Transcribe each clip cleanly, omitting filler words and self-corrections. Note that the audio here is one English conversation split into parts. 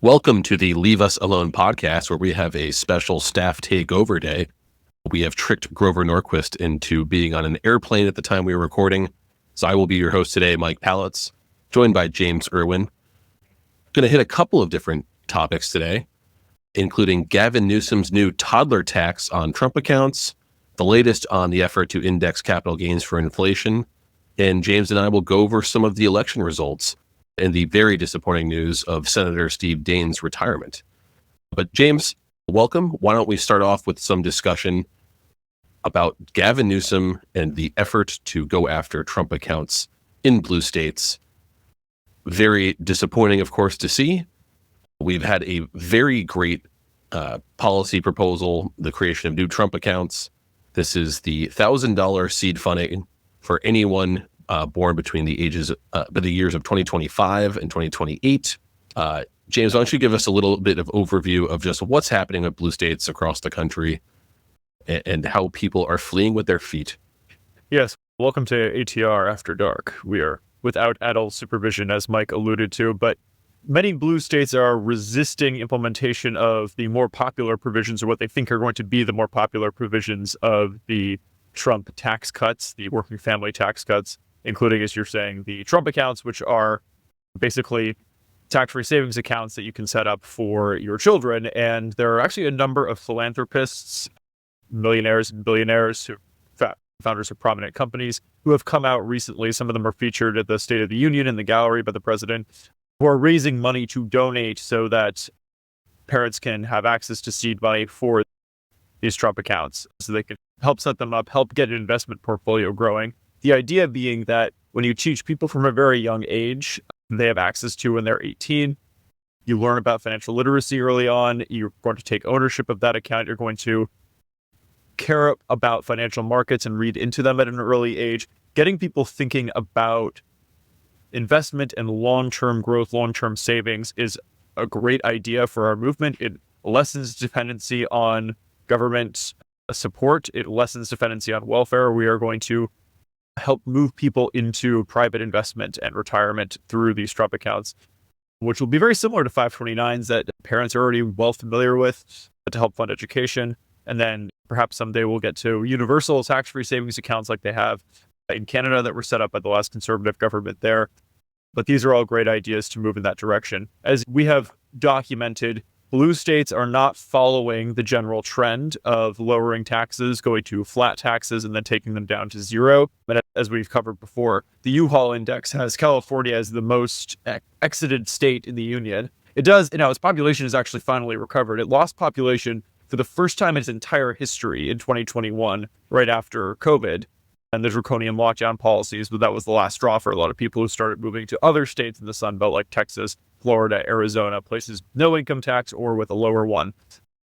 Welcome to the Leave Us Alone podcast, where we have a special staff takeover day. We have tricked Grover Norquist into being on an airplane at the time we were recording. So I will be your host today, Mike Pallitz, joined by James Irwin. Going to hit a couple of different topics today, including Gavin Newsom's new toddler tax on Trump accounts, the latest on the effort to index capital gains for inflation, and James and I will go over some of the election results and the very disappointing news of Senator Steve Daines' retirement. But James, welcome. Why don't we start off with some discussion about Gavin Newsom and the effort to go after Trump accounts in blue states. Very disappointing, of course, to see. We've had a very great policy proposal, the creation of new Trump accounts. This is the $1,000 seed funding for anyone born between the years of 2025 and 2028. James, why don't you give us a little bit of overview of just what's happening with blue states across the country and how people are fleeing with their feet? Yes. Welcome to ATR After Dark. We are without adult supervision, as Mike alluded to, but many blue states are resisting implementation of the more popular provisions, or what they think are going to be the more popular provisions of the Trump tax cuts, the working family tax cuts, including, as you're saying, the Trump accounts, which are basically tax-free savings accounts that you can set up for your children. And there are actually a number of philanthropists, millionaires and billionaires, founders of prominent companies, who have come out recently. Some of them are featured at the State of the Union in the gallery by the president, who are raising money to donate so that parents can have access to seed money for these Trump accounts, so they can help set them up, help get an investment portfolio growing. The idea being that when you teach people from a very young age, they have access to when they're 18, you learn about financial literacy early on, you're going to take ownership of that account, you're going to care about financial markets and read into them at an early age. Getting people thinking about investment and long-term growth, long-term savings is a great idea for our movement. It lessens dependency on government support. It lessens dependency on welfare. We are going to help move people into private investment and retirement through these Trump accounts, which will be very similar to 529s that parents are already well familiar with to help fund education. And then perhaps someday we'll get to universal tax-free savings accounts like they have in Canada that were set up by the last conservative government there. But these are all great ideas to move in that direction. As we have documented, blue states are not following the general trend of lowering taxes, going to flat taxes, and then taking them down to zero. But as we've covered before, the U-Haul index has California as the most exited state in the union. It does, its population has actually finally recovered. It lost population for the first time in its entire history in 2021, right after COVID and the draconian lockdown policies. But that was the last straw for a lot of people who started moving to other states in the Sun Belt, like Texas, Florida, Arizona, places no income tax or with a lower one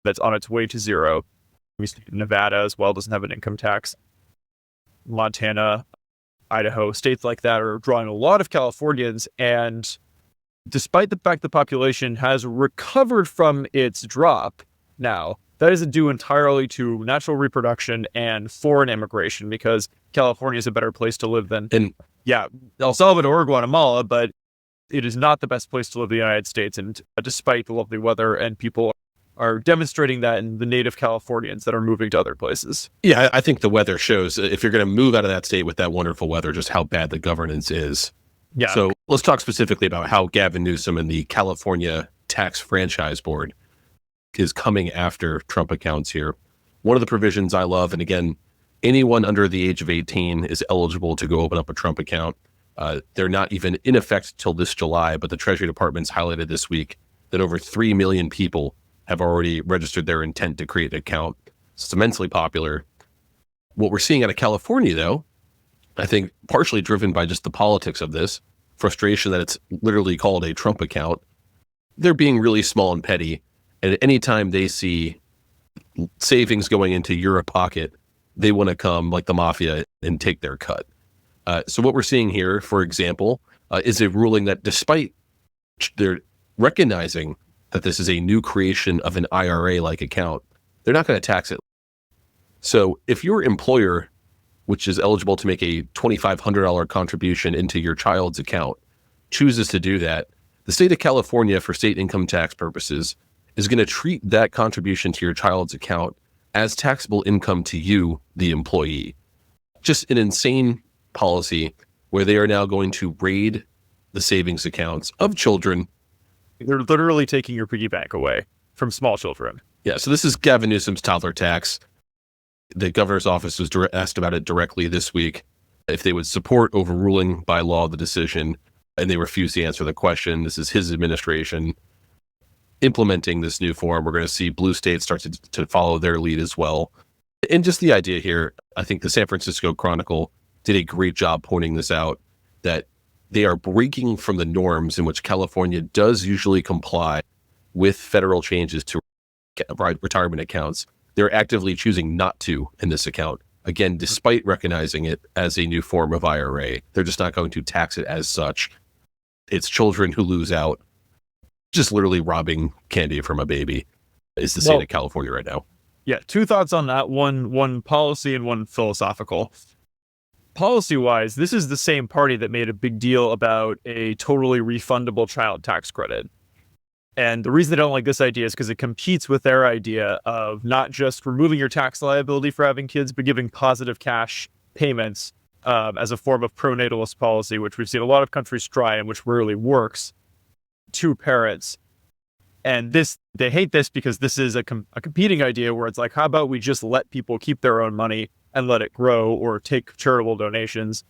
that's on its way to zero. Nevada as well doesn't have an income tax. Montana, Idaho, states like that are drawing a lot of Californians. And despite the fact the population has recovered from its drop now, that isn't due entirely to natural reproduction and foreign immigration, because California is a better place to live than, El Salvador or Guatemala, but it is not the best place to live in the United States. And despite the lovely weather, and people are demonstrating that in the native Californians that are moving to other places. Yeah, I think the weather shows, if you're going to move out of that state with that wonderful weather, just how bad the governance is. Yeah. So let's talk specifically about how Gavin Newsom and the California Tax Franchise Board is coming after Trump accounts here. One of the provisions I love, and again, anyone under the age of 18 is eligible to go open up a Trump account. They're not even in effect till this July, but the Treasury Department's highlighted this week that over 3 million people have already registered their intent to create an account. So it's immensely popular. What we're seeing out of California, though, I think partially driven by just the politics of this, frustration that it's literally called a Trump account, they're being really small and petty. And anytime they see savings going into your pocket, they want to come like the mafia and take their cut. So what we're seeing here, for example, is a ruling that despite they're recognizing that this is a new creation of an IRA-like account, they're not going to tax it. So if your employer, which is eligible to make a $2,500 contribution into your child's account, chooses to do that, the state of California, for state income tax purposes, is going to treat that contribution to your child's account as taxable income to you, the employee. Just an insane policy where they are now going to raid the savings accounts of children. They're literally taking your piggy bank away from small children. Yeah, so this is Gavin Newsom's toddler tax. The governor's office was asked about it directly this week, if they would support overruling by law the decision, and they refused to answer the question. This is his administration implementing this new form. We're going to see blue states start to follow their lead as well. And just the idea here, I think the San Francisco Chronicle did a great job pointing this out, that they are breaking from the norms in which California does usually comply with federal changes to retirement accounts. They're actively choosing not to in this account. Again, despite recognizing it as a new form of IRA, they're just not going to tax it as such. It's children who lose out. Just literally robbing candy from a baby is the state of California right now. Yeah, two thoughts on that. One policy and one philosophical. Policy-wise, this is the same party that made a big deal about a totally refundable child tax credit. And the reason they don't like this idea is because it competes with their idea of not just removing your tax liability for having kids, but giving positive cash payments as a form of pronatalist policy, which we've seen a lot of countries try and which rarely works, to parents. And they hate this because this is a competing idea where it's like, how about we just let people keep their own money and let it grow, or take charitable donations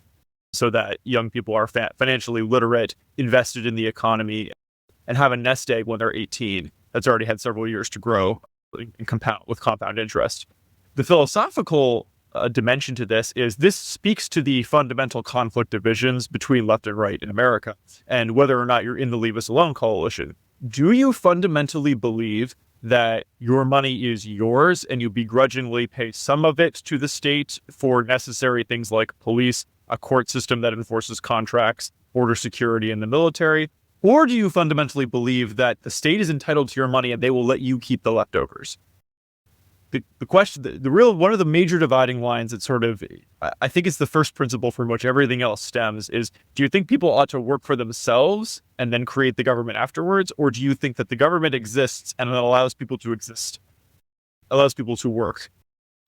so that young people are financially literate, invested in the economy, and have a nest egg when they're 18 that's already had several years to grow and compound interest. The philosophical dimension to this speaks to the fundamental conflict divisions between left and right in America, and whether or not you're in the Leave Us Alone coalition. Do you fundamentally believe that your money is yours and you begrudgingly pay some of it to the state for necessary things like police, a court system that enforces contracts, border security, and the military? Or do you fundamentally believe that the state is entitled to your money and they will let you keep the leftovers? The question, one of the major dividing lines that sort of, I think it's the first principle from which everything else stems, is, do you think people ought to work for themselves and then create the government afterwards? Or do you think that the government exists and it allows people to exist, allows people to work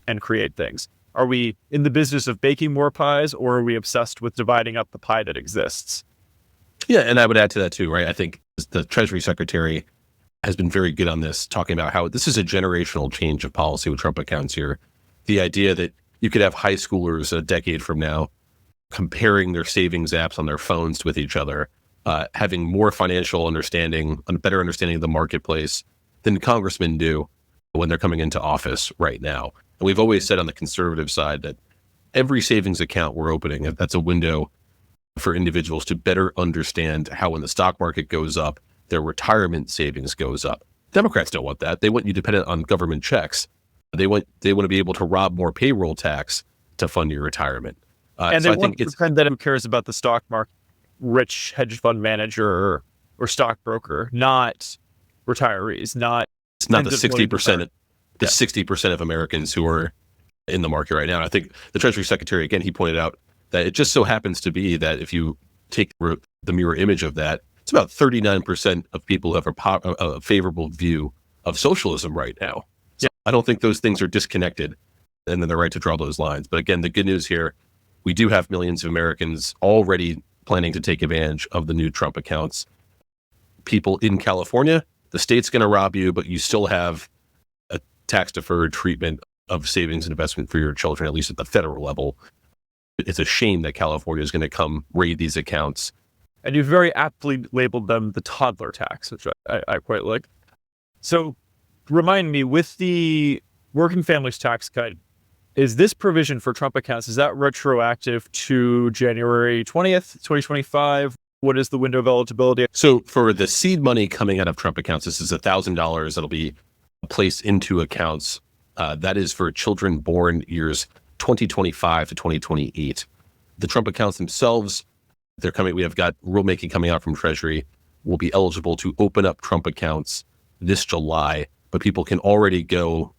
and create things? Are we in the business of baking more pies, or are we obsessed with dividing up the pie that exists? Yeah, and I would add to that too, right? I think the Treasury Secretary has been very good on this, talking about how this is a generational change of policy with Trump accounts here. The idea that you could have high schoolers a decade from now comparing their savings apps on their phones with each other, having more financial understanding, a better understanding of the marketplace than congressmen do when they're coming into office right now. And we've always said on the conservative side that every savings account we're opening, that's a window for individuals to better understand how, when the stock market goes up, their retirement savings goes up. Democrats don't want that. They want you dependent on government checks. They want to be able to rob more payroll tax to fund your retirement. And they want to pretend that who cares about the stock market, rich hedge fund manager or stockbroker, not retirees, it's not the 60%, 60% of Americans who are in the market right now. And I think the Treasury Secretary, again, he pointed out that it just so happens to be that if you take the mirror image of that, it's about 39% of people who have a favorable view of socialism right now. So I don't think those things are disconnected, and then they're right to draw those lines. But again, the good news here, we do have millions of Americans already planning to take advantage of the new Trump accounts. People in California, the state's going to rob you, but you still have a tax-deferred treatment of savings and investment for your children, at least at the federal level. It's a shame that California is going to come raid these accounts. And you've very aptly labeled them the toddler tax, which I quite like. So remind me, with the working families tax cut, is this provision for Trump accounts, is that retroactive to January 20th, 2025? What is the window of eligibility? So for the seed money coming out of Trump accounts, this is $1,000 that'll be placed into accounts. That is for children born years 2025 to 2028. The Trump accounts themselves, we have got rulemaking coming out from Treasury, will be eligible to open up Trump accounts this July, but people can already go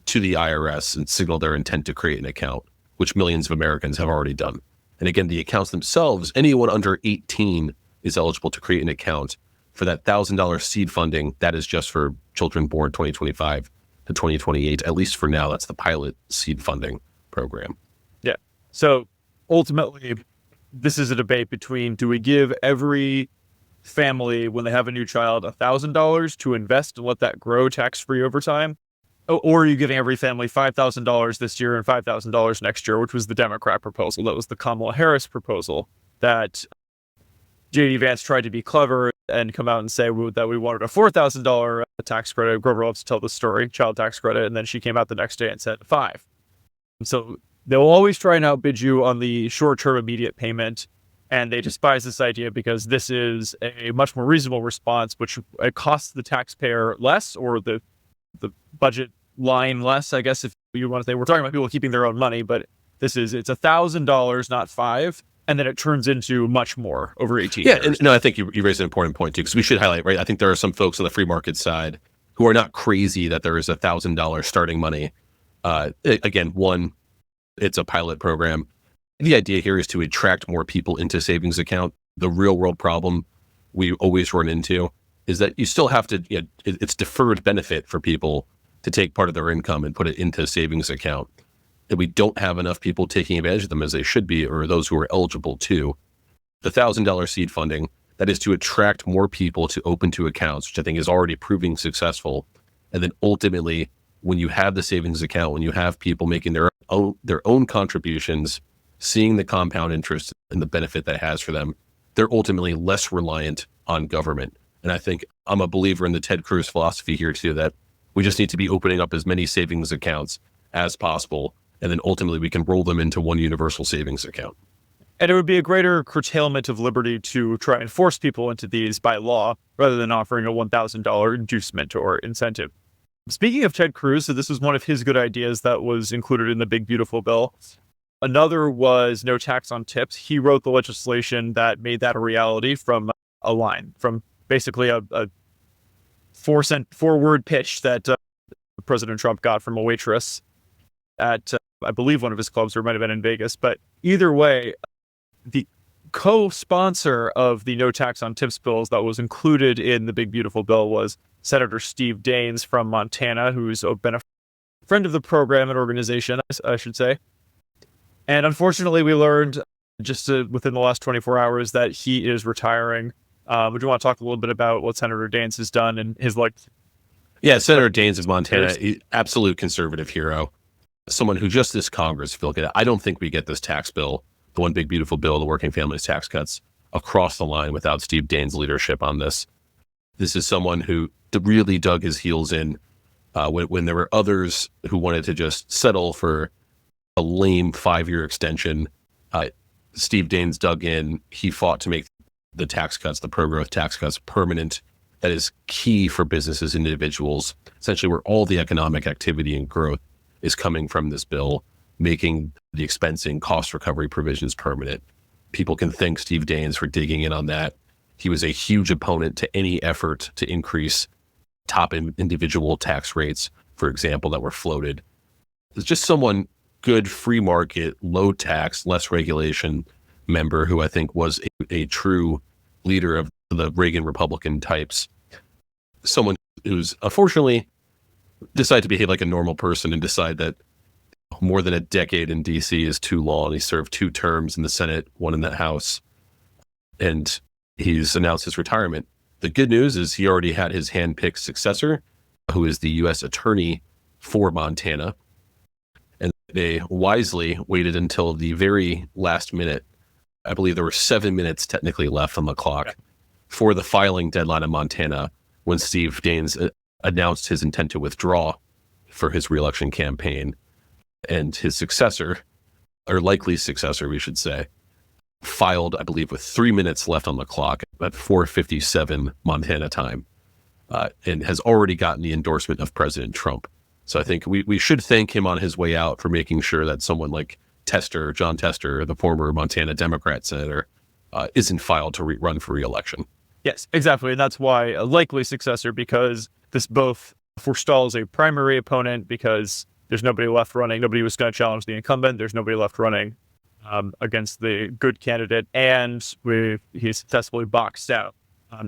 to the IRS and signal their intent to create an account, which millions of Americans have already done. And again, the accounts themselves, anyone under 18 is eligible to create an account. for that $1,000 seed funding, that is just for children born 2025 to 2028. At least for now, that's the pilot seed funding program. Yeah. So ultimately, this is a debate between, do we give every family, when they have a new child, $1,000 to invest and let that grow tax-free over time? Or are you giving every family $5,000 this year and $5,000 next year, which was the Democrat proposal? That was the Kamala Harris proposal that J.D. Vance tried to be clever and come out and say that we wanted a $4,000 tax credit. Grover loves to tell the story, child tax credit. And then she came out the next day and said $5,000. So they'll always try and outbid you on the short-term immediate payment. And they despise this idea because this is a much more reasonable response, which it costs the taxpayer less, or the budget line less, I guess, if you want to say. We're talking about people keeping their own money, but it's $1,000, not $5,000. And then it turns into much more over 18 years. And no, I think you raised an important point too, because we should highlight, right? I think there are some folks on the free market side who are not crazy that there is $1,000 starting money. Again, one, it's a pilot program. The idea here is to attract more people into savings account. The real world problem we always run into is that you still have to, it's deferred benefit for people to take part of their income and put it into a savings account. And we don't have enough people taking advantage of them as they should be, or those who are eligible to. The $1,000 seed funding, that is to attract more people to open to accounts, which I think is already proving successful. And then ultimately, when you have the savings account, when you have people making their own contributions, seeing the compound interest and the benefit that has for them, they're ultimately less reliant on government. And I think I'm a believer in the Ted Cruz philosophy here too, that we just need to be opening up as many savings accounts as possible. And then ultimately we can roll them into one universal savings account. And it would be a greater curtailment of liberty to try and force people into these by law, rather than offering a $1,000 inducement or incentive. Speaking of Ted Cruz, so this was one of his good ideas that was included in the Big Beautiful Bill. Another was no tax on tips. He wrote the legislation that made that a reality from a line, from basically a 4-word pitch that President Trump got from a waitress at, I believe, one of his clubs, or it might have been in Vegas. But either way, the co-sponsor of the no tax on tips bills that was included in the Big Beautiful Bill was Senator Steve Daines from Montana, who's been a friend of the program and organization, I should say. And unfortunately, we learned just within the last 24 hours that he is retiring. Would you want to talk a little bit about what Senator Daines has done and his Yeah, Senator Daines of Montana, absolute conservative hero. Someone who just this Congress, if you look at it, I don't think we get this tax bill, the one big beautiful bill, the working families tax cuts, across the line without Steve Daines' leadership on this. This is someone who really dug his heels in when there were others who wanted to just settle for a lame 5-year extension. Steve Daines dug in. He fought to make the tax cuts, the pro-growth tax cuts, permanent. That is key for businesses and individuals, essentially where all the economic activity and growth is coming from this bill, making the expensing cost recovery provisions permanent. People can thank Steve Daines for digging in on that. He was a huge opponent to any effort to increase top individual tax rates, for example, that were floated. It's just someone good, free market, low tax, less regulation member who I think was a true leader of the Reagan Republican types. Someone who's unfortunately decided to behave like a normal person and decide that more than a decade in DC is too long. He served 2 terms in the Senate, 1 in the House, and he's announced his retirement. The good news is he already had his hand-picked successor, who is the U.S. Attorney for Montana. And they wisely waited until the very last minute. I believe there were 7 minutes technically left on the clock for the filing deadline in Montana when Steve Daines announced his intent to withdraw for his reelection campaign. And his successor, or likely successor, we should say, filed, I believe, with 3 minutes left on the clock at 4:57 Montana time, and has already gotten the endorsement of President Trump. So I think we should thank him on his way out for making sure that someone like John Tester, the former Montana Democrat senator, isn't filed to run for re-election. Yes, exactly. And that's why a likely successor, because this both forestalls a primary opponent because there's nobody left running. Nobody was going to challenge the incumbent. There's nobody left running against the good candidate. And he successfully boxed out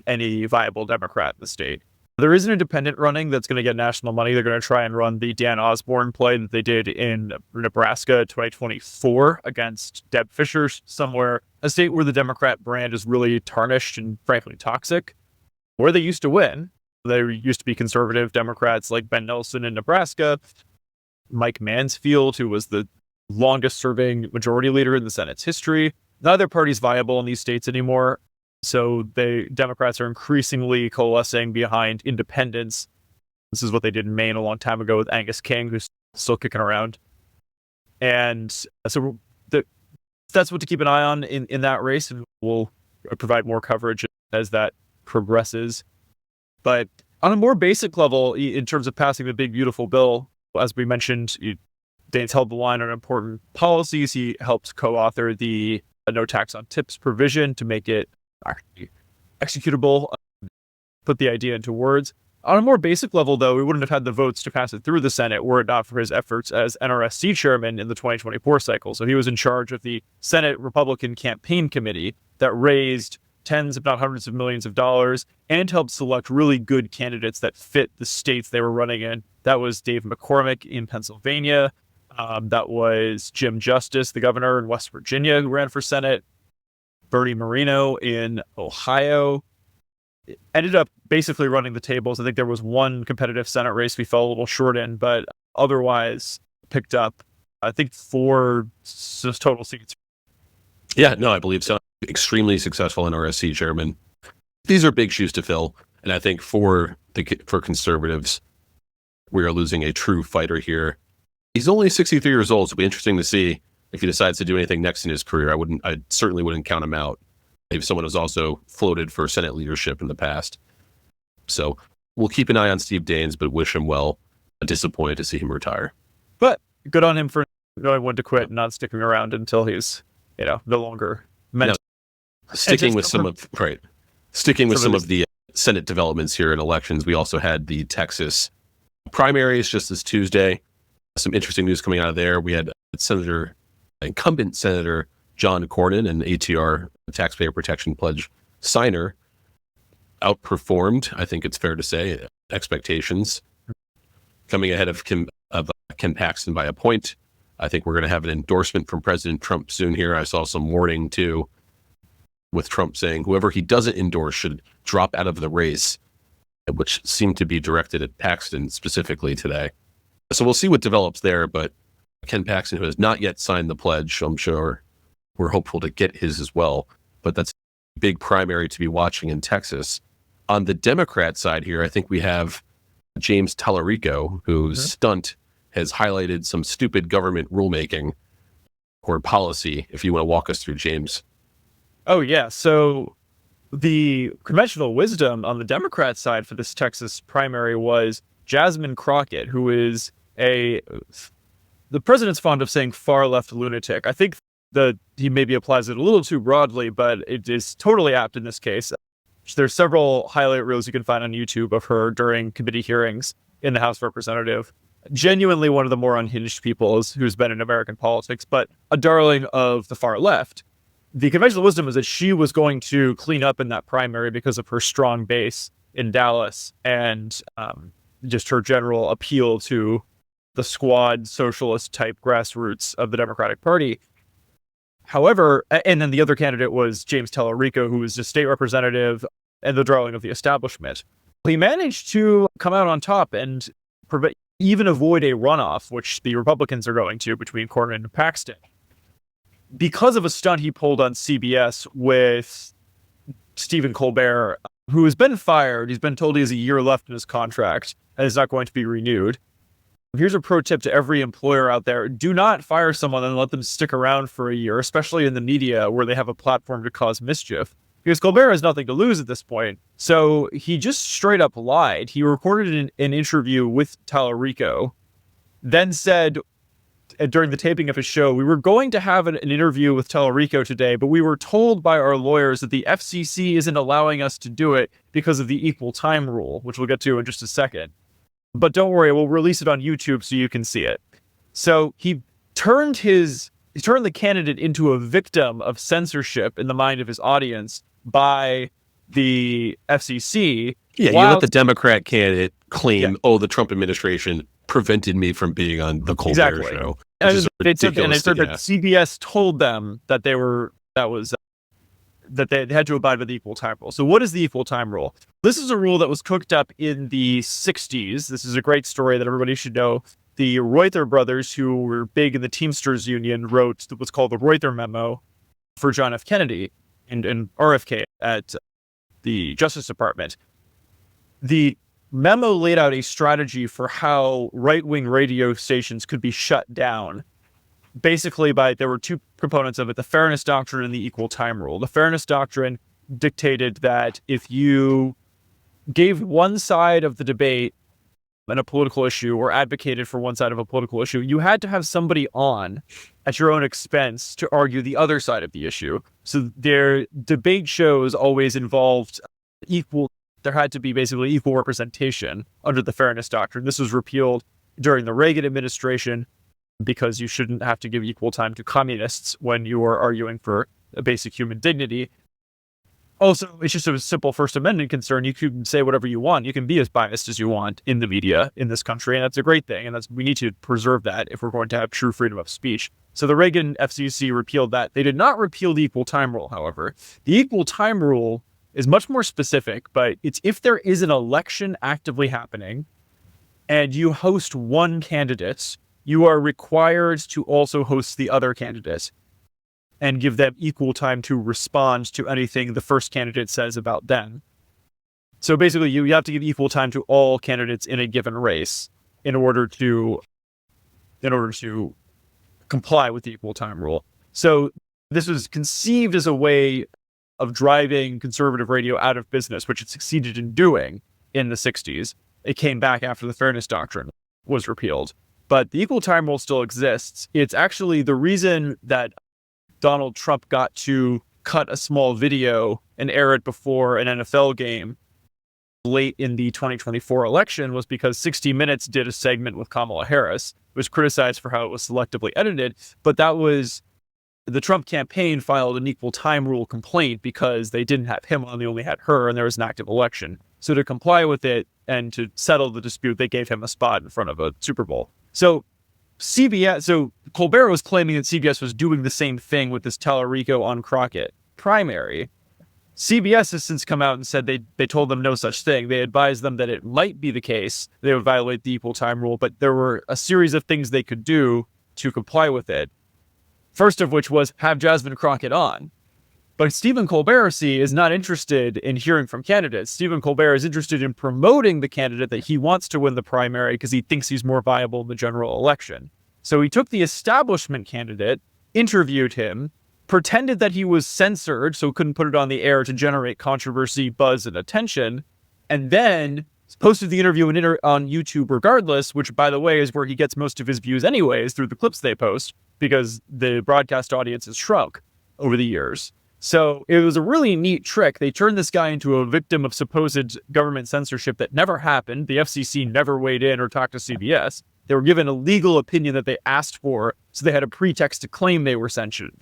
any viable Democrat in the state. There is an independent running that's going to get national money. They're going to try and run the Dan Osborne play that they did in Nebraska 2024 against Deb Fisher somewhere, a state where the Democrat brand is really tarnished and frankly toxic. Where they used to win, there used to be conservative Democrats like Ben Nelson in Nebraska, Mike Mansfield, who was the longest serving majority leader in the Senate's history. Neither party's viable in these states anymore. So Democrats are increasingly coalescing behind independents. This is what they did in Maine a long time ago with Angus King, who's still kicking around. And so that's what to keep an eye on in that race, and we'll provide more coverage as that progresses. But on a more basic level, in terms of passing the big, beautiful bill, as we mentioned, Daines held the line on important policies. He helped co-author the no tax on tips provision to make it actually executable, put the idea into words. On a more basic level, though, we wouldn't have had the votes to pass it through the Senate were it not for his efforts as NRSC chairman in the 2024 cycle. So he was in charge of the Senate Republican Campaign Committee that raised tens, if not hundreds of millions of dollars and helped select really good candidates that fit the states they were running in. That was Dave McCormick in Pennsylvania. That was Jim Justice, the governor in West Virginia, who ran for Senate. Bernie Moreno in Ohio. It ended up basically running the tables. I think there was one competitive Senate race we fell a little short in, but otherwise picked up, I think, 4 total seats. Yeah, no, I believe so. Extremely successful NRSC chairman. These are big shoes to fill, and I think for conservatives, we are losing a true fighter here. He's only 63 years old, so it'll be interesting to see if he decides to do anything next in his career. I certainly wouldn't count him out. Maybe someone who's also floated for Senate leadership in the past. So we'll keep an eye on Steve Daines, but wish him well. I'm disappointed to see him retire. But good on him for knowing when to quit and not sticking around until he's, no longer meant. No, sticking with some of the Senate developments here in elections. We also had the Texas primaries just this Tuesday. Some interesting news coming out of there. We had incumbent Senator John Cornyn, an ATR taxpayer protection pledge signer, outperformed, I think it's fair to say, expectations, coming ahead of Kim Paxton by a point. I think we're going to have an endorsement from President Trump soon here. I saw some warning too, with Trump saying whoever he doesn't endorse should drop out of the race, which seemed to be directed at Paxton specifically today. So we'll see what develops there, but Ken Paxton, who has not yet signed the pledge, I'm sure we're hopeful to get his as well. But that's a big primary to be watching in Texas. On the Democrat side here, I think we have James Tallarico, whose stunt has highlighted some stupid government rulemaking or policy. If you want to walk us through, James. Oh, yeah. So the conventional wisdom on the Democrat side for this Texas primary was Jasmine Crockett, who is the president's fond of saying far left lunatic. I think that he maybe applies it a little too broadly, but it is totally apt in this case. There's several highlight reels you can find on YouTube of her during committee hearings in the House of Representatives. Genuinely one of the more unhinged people who's been in American politics, but a darling of the far left. The conventional wisdom is that she was going to clean up in that primary because of her strong base in Dallas and just her general appeal to the squad socialist type grassroots of the Democratic Party. However, and then the other candidate was James Tallarico, who was a state representative and the darling of the establishment. He managed to come out on top and even avoid a runoff, which the Republicans are going to between Cornyn and Paxton, because of a stunt he pulled on CBS with Stephen Colbert, who has been fired. He's been told he has a year left in his contract and is not going to be renewed. Here's a pro tip to every employer out there. Do not fire someone and let them stick around for a year, especially in the media where they have a platform to cause mischief. Because Colbert has nothing to lose at this point. So he just straight up lied. He recorded an interview with Tallarico, then said during the taping of his show, we were going to have an interview with Tallarico today, but we were told by our lawyers that the FCC isn't allowing us to do it because of the equal time rule, which we'll get to in just a second. But don't worry, we'll release it on YouTube so you can see it. So he turned the candidate into a victim of censorship in the mind of his audience by the FCC. Yeah, you let the Democrat candidate claim, the Trump administration prevented me from being on the Colbert show. And they said that CBS told them that they had to abide by the equal time rule. So what is the equal time rule? This is a rule that was cooked up in the 60s. This is a great story that everybody should know. The Reuther brothers, who were big in the Teamsters Union, wrote what's called the Reuther Memo for John F. Kennedy and RFK at the Justice Department. The memo laid out a strategy for how right-wing radio stations could be shut down. Basically, there were two components of it, the fairness doctrine and the equal time rule. The fairness doctrine dictated that if you gave one side of the debate in a political issue or advocated for one side of a political issue, you had to have somebody on at your own expense to argue the other side of the issue. So their debate shows always involved there had to be basically equal representation under the fairness doctrine. This was repealed during the Reagan administration because you shouldn't have to give equal time to communists when you are arguing for a basic human dignity. Also, it's just a simple First Amendment concern. You can say whatever you want. You can be as biased as you want in the media in this country, and that's a great thing. And we need to preserve that if we're going to have true freedom of speech. So the Reagan FCC repealed that. They did not repeal the equal time rule, however. The equal time rule is much more specific, but it's if there is an election actively happening and you host one candidate, you are required to also host the other candidate and give them equal time to respond to anything the first candidate says about them. So basically, you have to give equal time to all candidates in a given race in order to comply with the equal time rule. So this was conceived as a way of driving conservative radio out of business, which it succeeded in doing in the 60s. It came back after the fairness doctrine was repealed. But the equal time rule still exists. It's actually the reason that Donald Trump got to cut a small video and air it before an NFL game late in the 2024 election was because 60 Minutes did a segment with Kamala Harris. It was criticized for how it was selectively edited, but that was the Trump campaign filed an equal time rule complaint because they didn't have him on, they only had her, and there was an active election. So to comply with it and to settle the dispute, they gave him a spot in front of a Super Bowl. So Colbert was claiming that CBS was doing the same thing with this Tallarico on Crockett primary. CBS has since come out and said they told them no such thing. They advised them that it might be the case they would violate the equal time rule, but there were a series of things they could do to comply with it. First of which was have Jasmine Crockett on. But Stephen Colbert is not interested in hearing from candidates. Stephen Colbert is interested in promoting the candidate that he wants to win the primary because he thinks he's more viable in the general election. So he took the establishment candidate, interviewed him, pretended that he was censored, so couldn't put it on the air to generate controversy, buzz, and attention, and then posted the interview on YouTube regardless, which, by the way, is where he gets most of his views anyways, through the clips they post, because the broadcast audience has shrunk over the years. So it was a really neat trick. They turned this guy into a victim of supposed government censorship that never happened. The FCC never weighed in or talked to CBS. They were given a legal opinion that they asked for, so they had a pretext to claim they were censored,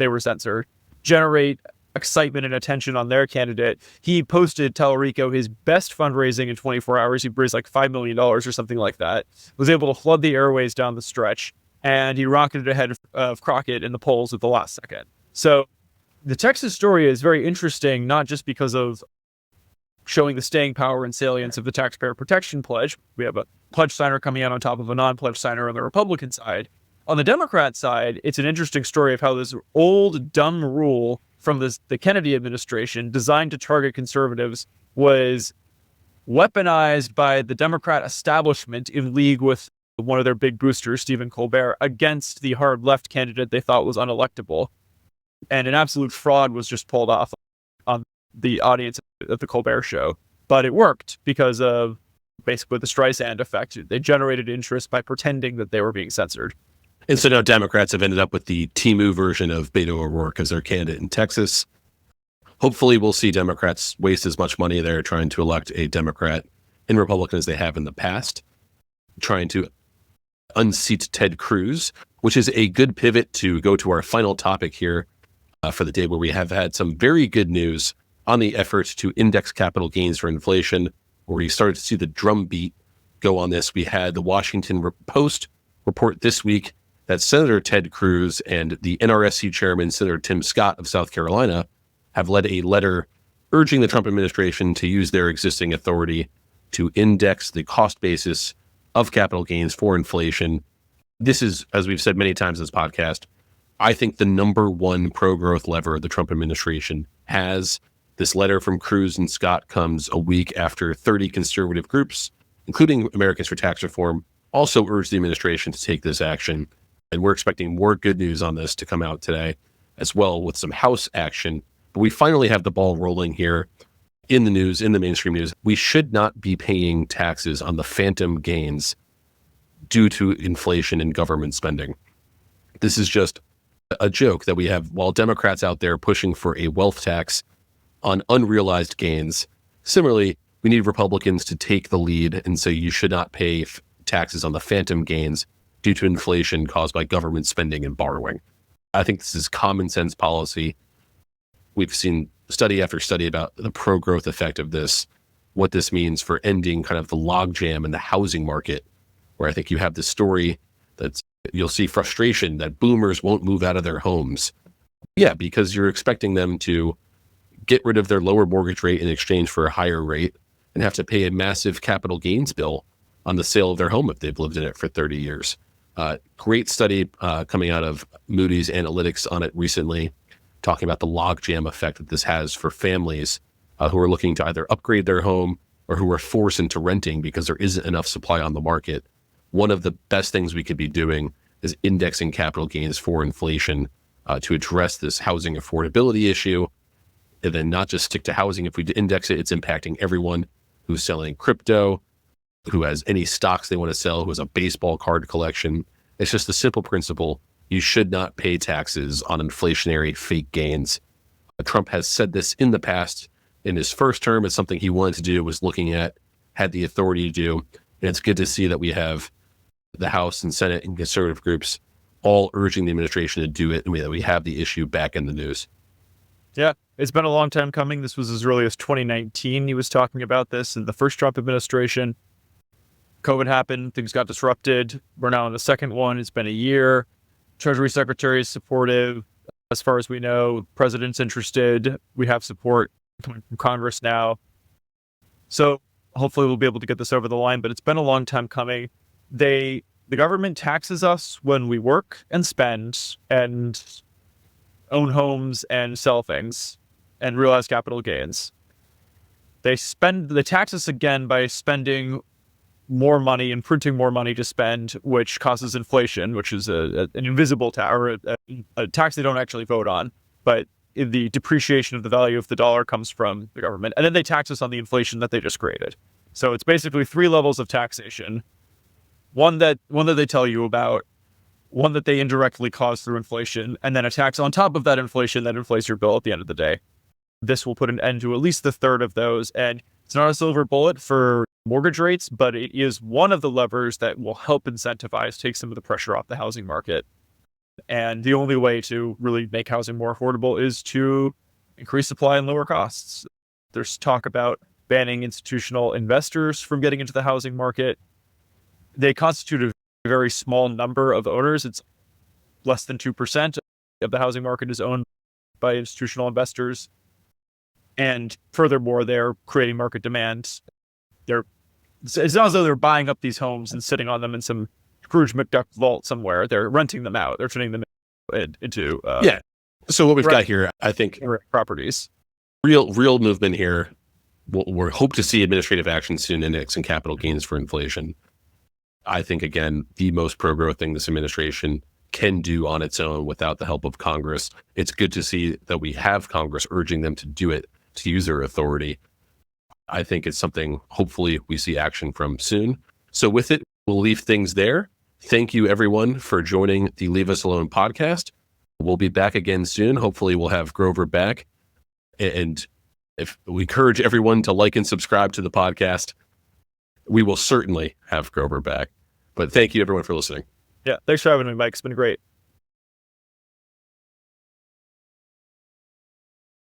generate excitement and attention on their candidate. He posted Tallarico his best fundraising in 24 hours. He raised like $5 million or something like that. Was able to flood the airways down the stretch, and he rocketed ahead of Crockett in the polls at the last second. So the Texas story is very interesting, not just because of showing the staying power and salience of the Taxpayer Protection Pledge. We have a pledge signer coming out on top of a non-pledge signer on the Republican side. On the Democrat side, it's an interesting story of how this old, dumb rule from the Kennedy administration designed to target conservatives was weaponized by the Democrat establishment in league with one of their big boosters, Stephen Colbert, against the hard left candidate they thought was unelectable. And an absolute fraud was just pulled off on the audience of the Colbert show. But it worked because of basically the Streisand effect. They generated interest by pretending that they were being censored. And so now Democrats have ended up with the Timu version of Beto O'Rourke as their candidate in Texas. Hopefully we'll see Democrats waste as much money there trying to elect a Democrat and Republican as they have in the past, trying to unseat Ted Cruz, which is a good pivot to go to our final topic here for the day, where we have had some very good news on the efforts to index capital gains for inflation, where we started to see the drumbeat go on this. We had the Washington Post report this week that Senator Ted Cruz and the NRSC chairman, Senator Tim Scott of South Carolina, have led a letter urging the Trump administration to use their existing authority to index the cost basis of capital gains for inflation. This is, as we've said many times in this podcast, I think the number one pro-growth lever the Trump administration has. This letter from Cruz and Scott comes a week after 30 conservative groups, including Americans for Tax Reform, also urged the administration to take this action. And we're expecting more good news on this to come out today, as well with some House action. But we finally have the ball rolling here in the news, in the mainstream news. We should not be paying taxes on the phantom gains due to inflation and government spending. This is just a joke that we have while Democrats out there pushing for a wealth tax on unrealized gains. Similarly, we need Republicans to take the lead and say you should not pay taxes on the phantom gains due to inflation caused by government spending and borrowing. I think this is common sense policy. We've seen study after study about the pro-growth effect of this, what this means for ending kind of the logjam in the housing market, where I think you have this story that's, you'll see frustration that boomers won't move out of their homes. Yeah, because you're expecting them to get rid of their lower mortgage rate in exchange for a higher rate and have to pay a massive capital gains bill on the sale of their home if they've lived in it for 30 years. Great study coming out of Moody's Analytics on it recently, talking about the logjam effect that this has for families who are looking to either upgrade their home or who are forced into renting because there isn't enough supply on the market. One of the best things we could be doing is indexing capital gains for inflation to address this housing affordability issue, and then not just stick to housing. If we index it, it's impacting everyone who's selling crypto, who has any stocks they want to sell, who has a baseball card collection. It's just a simple principle. You should not pay taxes on inflationary fake gains. Trump has said this in the past. In his first term, it's something he wanted to do, was looking at, had the authority to do. And it's good to see that we have the House and Senate and conservative groups all urging the administration to do it, and that we have the issue back in the news. Yeah, it's been a long time coming. This was as early as 2019. He was talking about this in the first Trump administration. COVID happened. Things got disrupted. We're now in the second one. It's been a year. Treasury Secretary is supportive. As far as we know, President's interested. We have support coming from Congress now. So hopefully we'll be able to get this over the line, but it's been a long time coming. The government taxes us when we work and spend and own homes and sell things and realize capital gains. They tax us again by spending more money and printing more money to spend, which causes inflation, which is an invisible tax, or a tax they don't actually vote on, but the depreciation of the value of the dollar comes from the government. And then they tax us on the inflation that they just created. So it's basically three levels of taxation. One that they tell you about, one that they indirectly cause through inflation, and then a tax on top of that inflation that inflates your bill at the end of the day. This will put an end to at least the third of those. And it's not a silver bullet for mortgage rates, but it is one of the levers that will help incentivize, take some of the pressure off the housing market. And the only way to really make housing more affordable is to increase supply and lower costs. There's talk about banning institutional investors from getting into the housing market. They constitute a very small number of owners. It's less than 2% of the housing market is owned by institutional investors. And furthermore, they're creating market demand. It's not as though they're buying up these homes and sitting on them in some Scrooge McDuck vault somewhere. They're renting them out. They're turning them into So what we've got here, I think, properties. Real movement here. We'll hope to see administrative action soon indexing capital gains for inflation. I think, again, the most pro-growth thing this administration can do on its own without the help of Congress. It's good to see that we have Congress urging them to do it, to use their authority. I think it's something hopefully we see action from soon. So with it, we'll leave things there. Thank you, everyone, for joining the Leave Us Alone podcast. We'll be back again soon. Hopefully we'll have Grover back. And if we encourage everyone to like and subscribe to the podcast, we will certainly have Grover back. But thank you, everyone, for listening. Yeah, thanks for having me, Mike. It's been great.